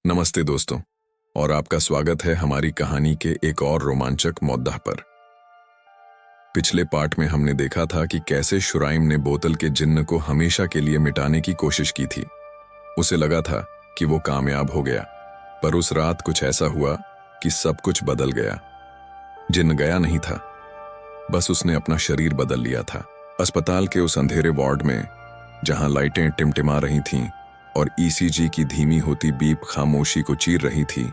नमस्ते दोस्तों, और आपका स्वागत है हमारी कहानी के एक और रोमांचक मुद्दा पर। पिछले पार्ट में हमने देखा था कि कैसे शुराइम ने बोतल के जिन्न को हमेशा के लिए मिटाने की कोशिश की थी। उसे लगा था कि वो कामयाब हो गया, पर उस रात कुछ ऐसा हुआ कि सब कुछ बदल गया। जिन्न गया नहीं था, बस उसने अपना शरीर बदल लिया था। अस्पताल के उस अंधेरे वार्ड में, जहां लाइटें टिमटिमा रही थीं और ईसीजी की धीमी होती बीप खामोशी को चीर रही थी,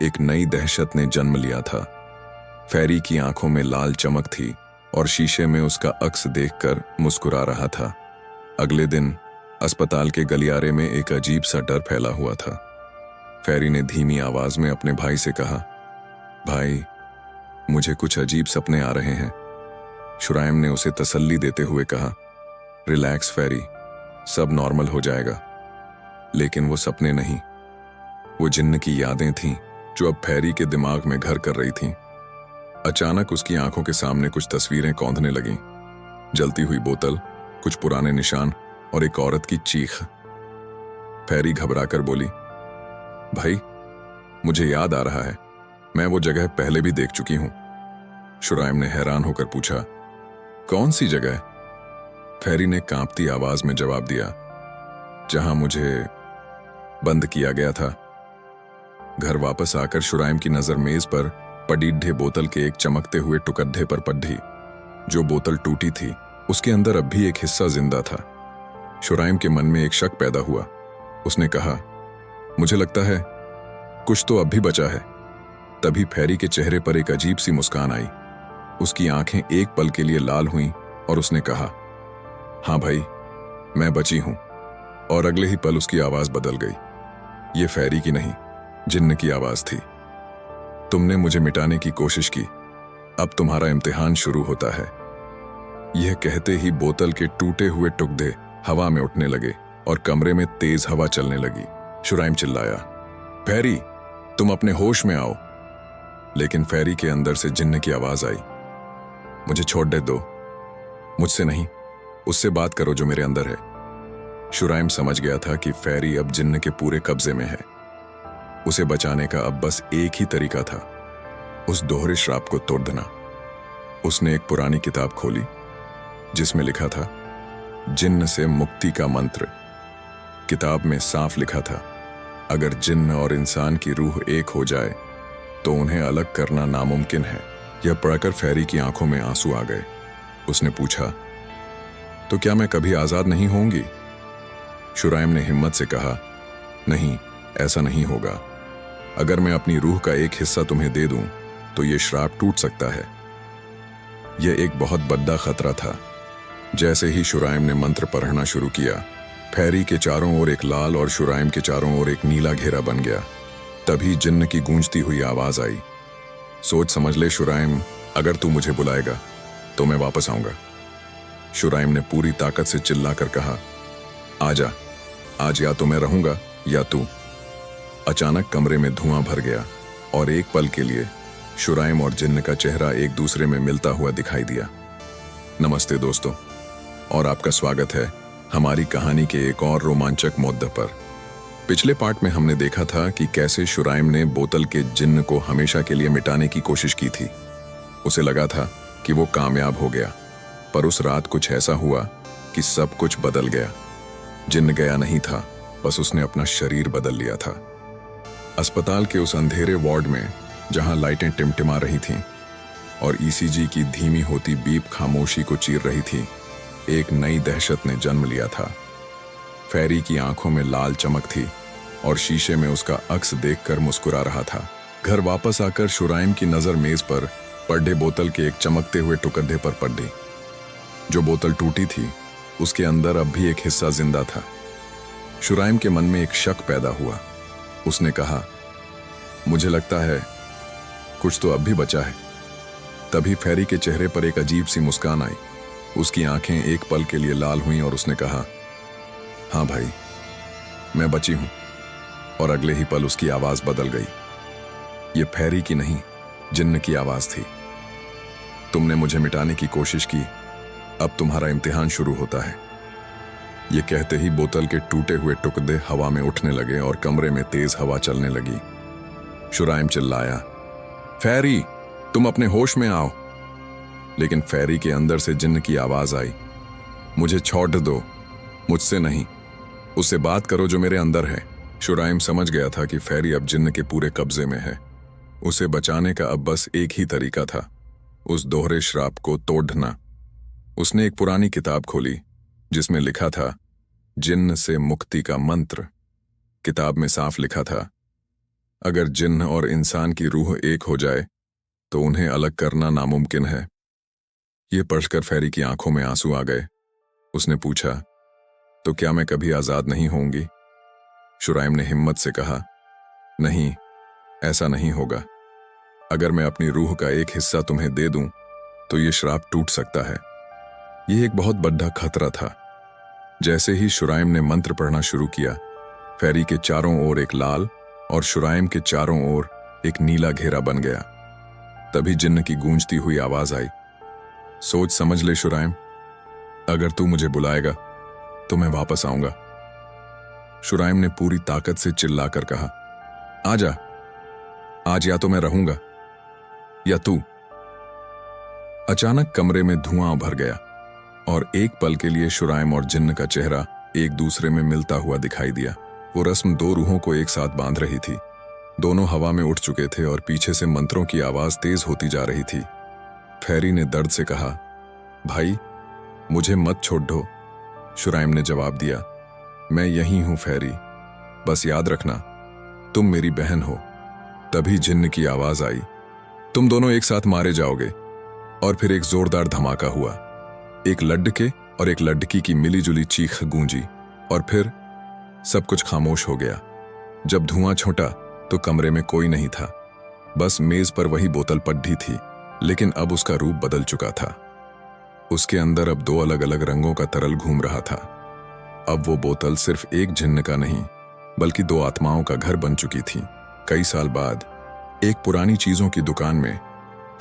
एक नई दहशत ने जन्म लिया था। फेरी की आंखों में लाल चमक थी और शीशे में उसका अक्स देखकर मुस्कुरा रहा था। अगले दिन अस्पताल के गलियारे में एक अजीब सा डर फैला हुआ था। फेरी ने धीमी आवाज में अपने भाई से कहा, भाई, मुझे कुछ अजीब सपने आ रहे हैं। शुराइम ने उसे तसल्ली देते हुए कहा, रिलैक्स फेरी, सब नॉर्मल हो जाएगा। लेकिन वो सपने नहीं, वो जिन्न की यादें थीं जो अब फेरी के दिमाग में घर कर रही थीं। अचानक उसकी आंखों के सामने कुछ तस्वीरें कौंधने लगीं। जलती हुई बोतल, कुछ पुराने निशान और एक औरत की चीख। फेरी घबराकर बोली, भाई, मुझे याद आ रहा है, मैं वो जगह पहले भी देख चुकी हूं। शुराइम ने हैरान होकर पूछा, कौन सी जगह? फेरी ने कांपती आवाज में जवाब दिया, जहां मुझे बंद किया गया था। घर वापस आकर शुराइम की नजर मेज पर पडीढे बोतल के एक चमकते हुए टुकड़े पर पड़ी। जो बोतल टूटी थी, उसके अंदर अब भी एक हिस्सा जिंदा था। शुराइम के मन में एक शक पैदा हुआ। उसने कहा, मुझे लगता है कुछ तो अब भी बचा है। तभी फेरी के चेहरे पर एक अजीब सी मुस्कान आई। उसकी आंखें एक पल के लिए लाल हुईं और उसने कहा, हाँ भाई, मैं बची हूं। और अगले ही पल उसकी आवाज बदल गई। ये फेरी की नहीं, जिन्न की आवाज थी। तुमने मुझे मिटाने की कोशिश की, अब तुम्हारा इम्तिहान शुरू होता है। यह कहते ही बोतल के टूटे हुए टुकड़े हवा में उठने लगे और कमरे में तेज हवा चलने लगी। शुराइम चिल्लाया, फेरी, तुम अपने होश में आओ। लेकिन फेरी के अंदर से जिन्न की आवाज आई, मुझे छोड़ दो, मुझसे नहीं, उससे बात करो जो मेरे अंदर है। शुराइम समझ गया था कि फेरी अब जिन्न के पूरे कब्जे में है। उसे बचाने का अब बस एक ही तरीका था, उस दोहरे श्राप को तोड़ देना। उसने एक पुरानी किताब खोली जिसमें लिखा था, जिन्न से मुक्ति का मंत्र। किताब में साफ लिखा था, अगर जिन्न और इंसान की रूह एक हो जाए तो उन्हें अलग करना नामुमकिन है। यह पढ़कर फेरी की आंखों में आंसू आ गए। उसने पूछा, तो क्या मैं कभी आजाद नहीं होंगी? शुराइम ने हिम्मत से कहा, नहीं, ऐसा नहीं होगा। अगर मैं अपनी रूह का एक हिस्सा तुम्हें दे दूं तो यह श्राप टूट सकता है। यह एक बहुत बड़ा खतरा था। जैसे ही शुराइम ने मंत्र पढ़ना शुरू किया, फेरी के चारों ओर एक लाल और शुराइम के चारों ओर एक नीला घेरा बन गया। तभी जिन्न की गूंजती हुई आवाज आई, सोच समझ ले शुराइम, अगर तू मुझे बुलाएगा तो मैं वापस आऊंगा। शुराइम ने पूरी ताकत से चिल्लाकर कहा, आजा, आज या तो मैं रहूंगा या तू। अचानक कमरे में धुआं भर गया और एक पल के लिए शुराइम और जिन्न का चेहरा एक दूसरे में मिलता हुआ दिखाई दिया। नमस्ते दोस्तों, और आपका स्वागत है हमारी कहानी के एक और रोमांचक मुद्दे पर। पिछले पार्ट में हमने देखा था कि कैसे शुराइम ने बोतल के जिन्न को हमेशा के लिए मिटाने की कोशिश की थी। उसे लगा था कि वो कामयाब हो गया, पर उस रात कुछ ऐसा हुआ कि सब कुछ बदल गया। जिन्न गया नहीं था, बस उसने अपना शरीर बदल लिया था। अस्पताल के उस अंधेरे वार्ड में, जहां लाइटें टिमटिमा रही थीं और ईसीजी की धीमी होती बीप खामोशी को चीर रही थी, एक नई दहशत ने जन्म लिया था। फेरी की आंखों में लाल चमक थी और शीशे में उसका अक्स देखकर मुस्कुरा रहा था। घर वापस आकर शुराइम की नजर मेज पर पड़े बोतल के एक चमकते हुए टुकड़े पर पड़ी। जो बोतल टूटी थी, उसके अंदर अब भी एक हिस्सा जिंदा था। शुराइम के मन में एक शक पैदा हुआ। उसने कहा, मुझे लगता है कुछ तो अब भी बचा है। तभी फेरी के चेहरे पर एक अजीब सी मुस्कान आई। उसकी आंखें एक पल के लिए लाल हुईं और उसने कहा, हाँ भाई, मैं बची हूं। और अगले ही पल उसकी आवाज बदल गई। यह फेरी की नहीं, जिन्न की आवाज थी। तुमने मुझे मिटाने की कोशिश की, अब तुम्हारा इम्तिहान शुरू होता है। ये कहते ही बोतल के टूटे हुए टुकड़े हवा में उठने लगे और कमरे में तेज हवा चलने लगी। शुराइम चिल्लाया, फैरी, तुम अपने होश में आओ। लेकिन फैरी के अंदर से जिन्न की आवाज आई, मुझे छोड़ दो, मुझसे नहीं, उससे बात करो जो मेरे अंदर है। शुराइम समझ गया था कि फैरी अब जिन्न के पूरे कब्जे में है। उसे बचाने का अब बस एक ही तरीका था, उस दोहरे श्राप को तोड़ना। उसने एक पुरानी किताब खोली जिसमें लिखा था जिन्न से मुक्ति का मंत्र। किताब में साफ लिखा था, अगर जिन्न और इंसान की रूह एक हो जाए तो उन्हें अलग करना नामुमकिन है। ये पढ़कर फैरी की आंखों में आंसू आ गए। उसने पूछा, तो क्या मैं कभी आजाद नहीं होंगी? शुराइम ने हिम्मत से कहा, नहीं, ऐसा नहीं होगा। अगर मैं अपनी रूह का एक हिस्सा तुम्हें दे दूं तो ये श्राप टूट सकता है। यह एक बहुत बड़ा खतरा था। जैसे ही शुराइम ने मंत्र पढ़ना शुरू किया, फैरी के चारों ओर एक लाल और शुराइम के चारों ओर एक नीला घेरा बन गया। तभी जिन्न की गूंजती हुई आवाज आई, सोच समझ ले शुराइम, अगर तू मुझे बुलाएगा तो मैं वापस आऊंगा। शुराइम ने पूरी ताकत से चिल्लाकर कहा, आजा, आज या तो मैं रहूंगा या तू। अचानक कमरे में धुआं भर गया और एक पल के लिए शुराइम और जिन्न का चेहरा एक दूसरे में मिलता हुआ दिखाई दिया। वो रस्म दो रूहों को एक साथ बांध रही थी। दोनों हवा में उठ चुके थे और पीछे से मंत्रों की आवाज तेज होती जा रही थी। फैरी ने दर्द से कहा, भाई, मुझे मत छोड़ दो। शुराइम ने जवाब दिया, मैं यहीं हूं फैरी, बस याद रखना तुम मेरी बहन हो। तभी जिन्न की आवाज आई, तुम दोनों एक साथ मारे जाओगे। और फिर एक जोरदार धमाका हुआ। एक लड़के और एक लड़की की मिलीजुली चीख गूंजी और फिर सब कुछ खामोश हो गया। जब धुआं छूटा तो कमरे में कोई नहीं था, बस मेज पर वही बोतल पड़ी थी, लेकिन अब उसका रूप बदल चुका था। उसके अंदर अब दो अलग अलग रंगों का तरल घूम रहा था। अब वो बोतल सिर्फ एक जिन्न का नहीं, बल्कि दो आत्माओं का घर बन चुकी थी। कई साल बाद एक पुरानी चीजों की दुकान में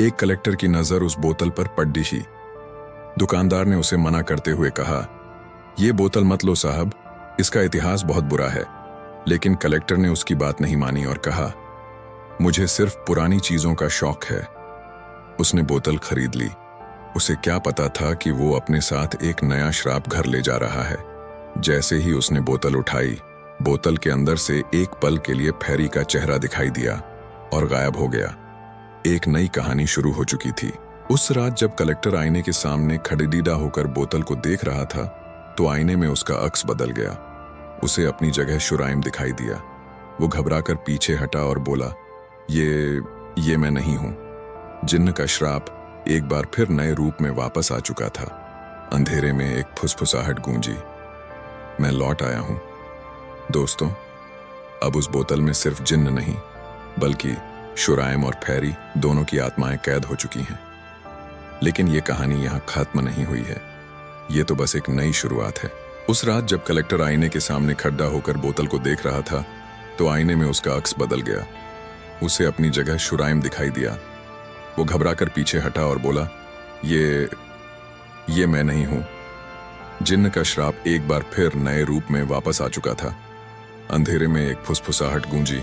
एक कलेक्टर की नजर उस बोतल पर पड़ी थी। दुकानदार ने उसे मना करते हुए कहा, यह बोतल मत लो साहब, इसका इतिहास बहुत बुरा है। लेकिन कलेक्टर ने उसकी बात नहीं मानी और कहा, मुझे सिर्फ पुरानी चीजों का शौक है। उसने बोतल खरीद ली। उसे क्या पता था कि वो अपने साथ एक नया श्राप घर ले जा रहा है। जैसे ही उसने बोतल उठाई, बोतल के अंदर से एक पल के लिए फैरी का चेहरा दिखाई दिया और गायब हो गया। एक नई कहानी शुरू हो चुकी थी। उस रात जब कलेक्टर आईने के सामने खड़ीडीडा होकर बोतल को देख रहा था, तो आईने में उसका अक्स बदल गया। उसे अपनी जगह शुराइम दिखाई दिया। वो घबराकर पीछे हटा और बोला, ये मैं नहीं हूं। जिन्न का श्राप एक बार फिर नए रूप में वापस आ चुका था। अंधेरे में एक फुसफुसाहट गूंजी, मैं लौट आया हूं। दोस्तों, अब उस बोतल में सिर्फ जिन्न नहीं, बल्कि शुराइम और फैरी दोनों की आत्माएं कैद हो चुकी हैं। लेकिन ये कहानी यहां खत्म नहीं हुई है। ये तो बस एक नई शुरुआत है। उस रात जब कलेक्टर आईने के सामने खड़ा होकर बोतल को देख रहा था, तो आईने में उसका अक्स बदल गया। उसे अपनी जगह शुराइम दिखाई दिया। वो घबराकर पीछे हटा और बोला, ये मैं नहीं हूं। जिन्न का श्राप एक बार फिर नए रूप में वापस आ चुका था। अंधेरे में एक फुसफुसाहट गूंजी,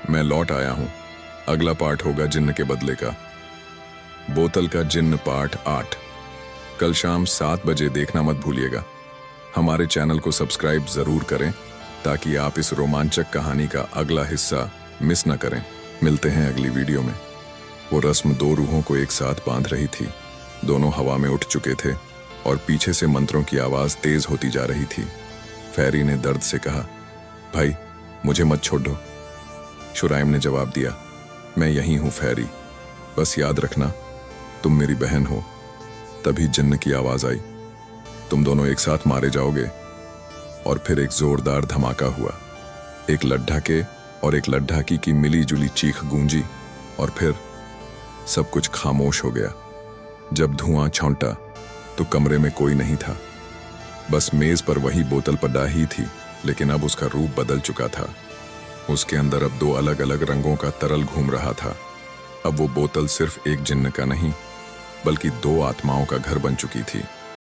मैं लौट आया हूं। अगला पार्ट होगा जिन्न के बदले का। बोतल का जिन्न पार्ट 8 कल शाम 7 बजे देखना मत भूलिएगा। हमारे चैनल को सब्सक्राइब जरूर करें ताकि आप इस रोमांचक कहानी का अगला हिस्सा मिस न करें। मिलते हैं अगली वीडियो में। वो रस्म दो रूहों को एक साथ बांध रही थी। दोनों हवा में उठ चुके थे और पीछे से मंत्रों की आवाज तेज होती जा रही थी। फैरी ने दर्द से कहा, भाई, मुझे मत छोड़ो। शुराइम ने जवाब दिया, मैं यहीं हूं फैरी, बस याद रखना तुम मेरी बहन हो। तभी जिन्न की आवाज आई, तुम दोनों एक साथ मारे जाओगे। और फिर एक जोरदार धमाका हुआ। एक लड्ढाके और एक लड्ढाकी की मिली जुली चीख गूंजी और फिर सब कुछ खामोश हो गया। जब धुआं छौंटा तो कमरे में कोई नहीं था, बस मेज पर वही बोतल पड़ा ही थी, लेकिन अब उसका रूप बदल चुका था। उसके अंदर अब दो अलग अलग रंगों का तरल घूम रहा था। अब वो बोतल सिर्फ एक जिन्न का नहीं, बल्कि दो आत्माओं का घर बन चुकी थी।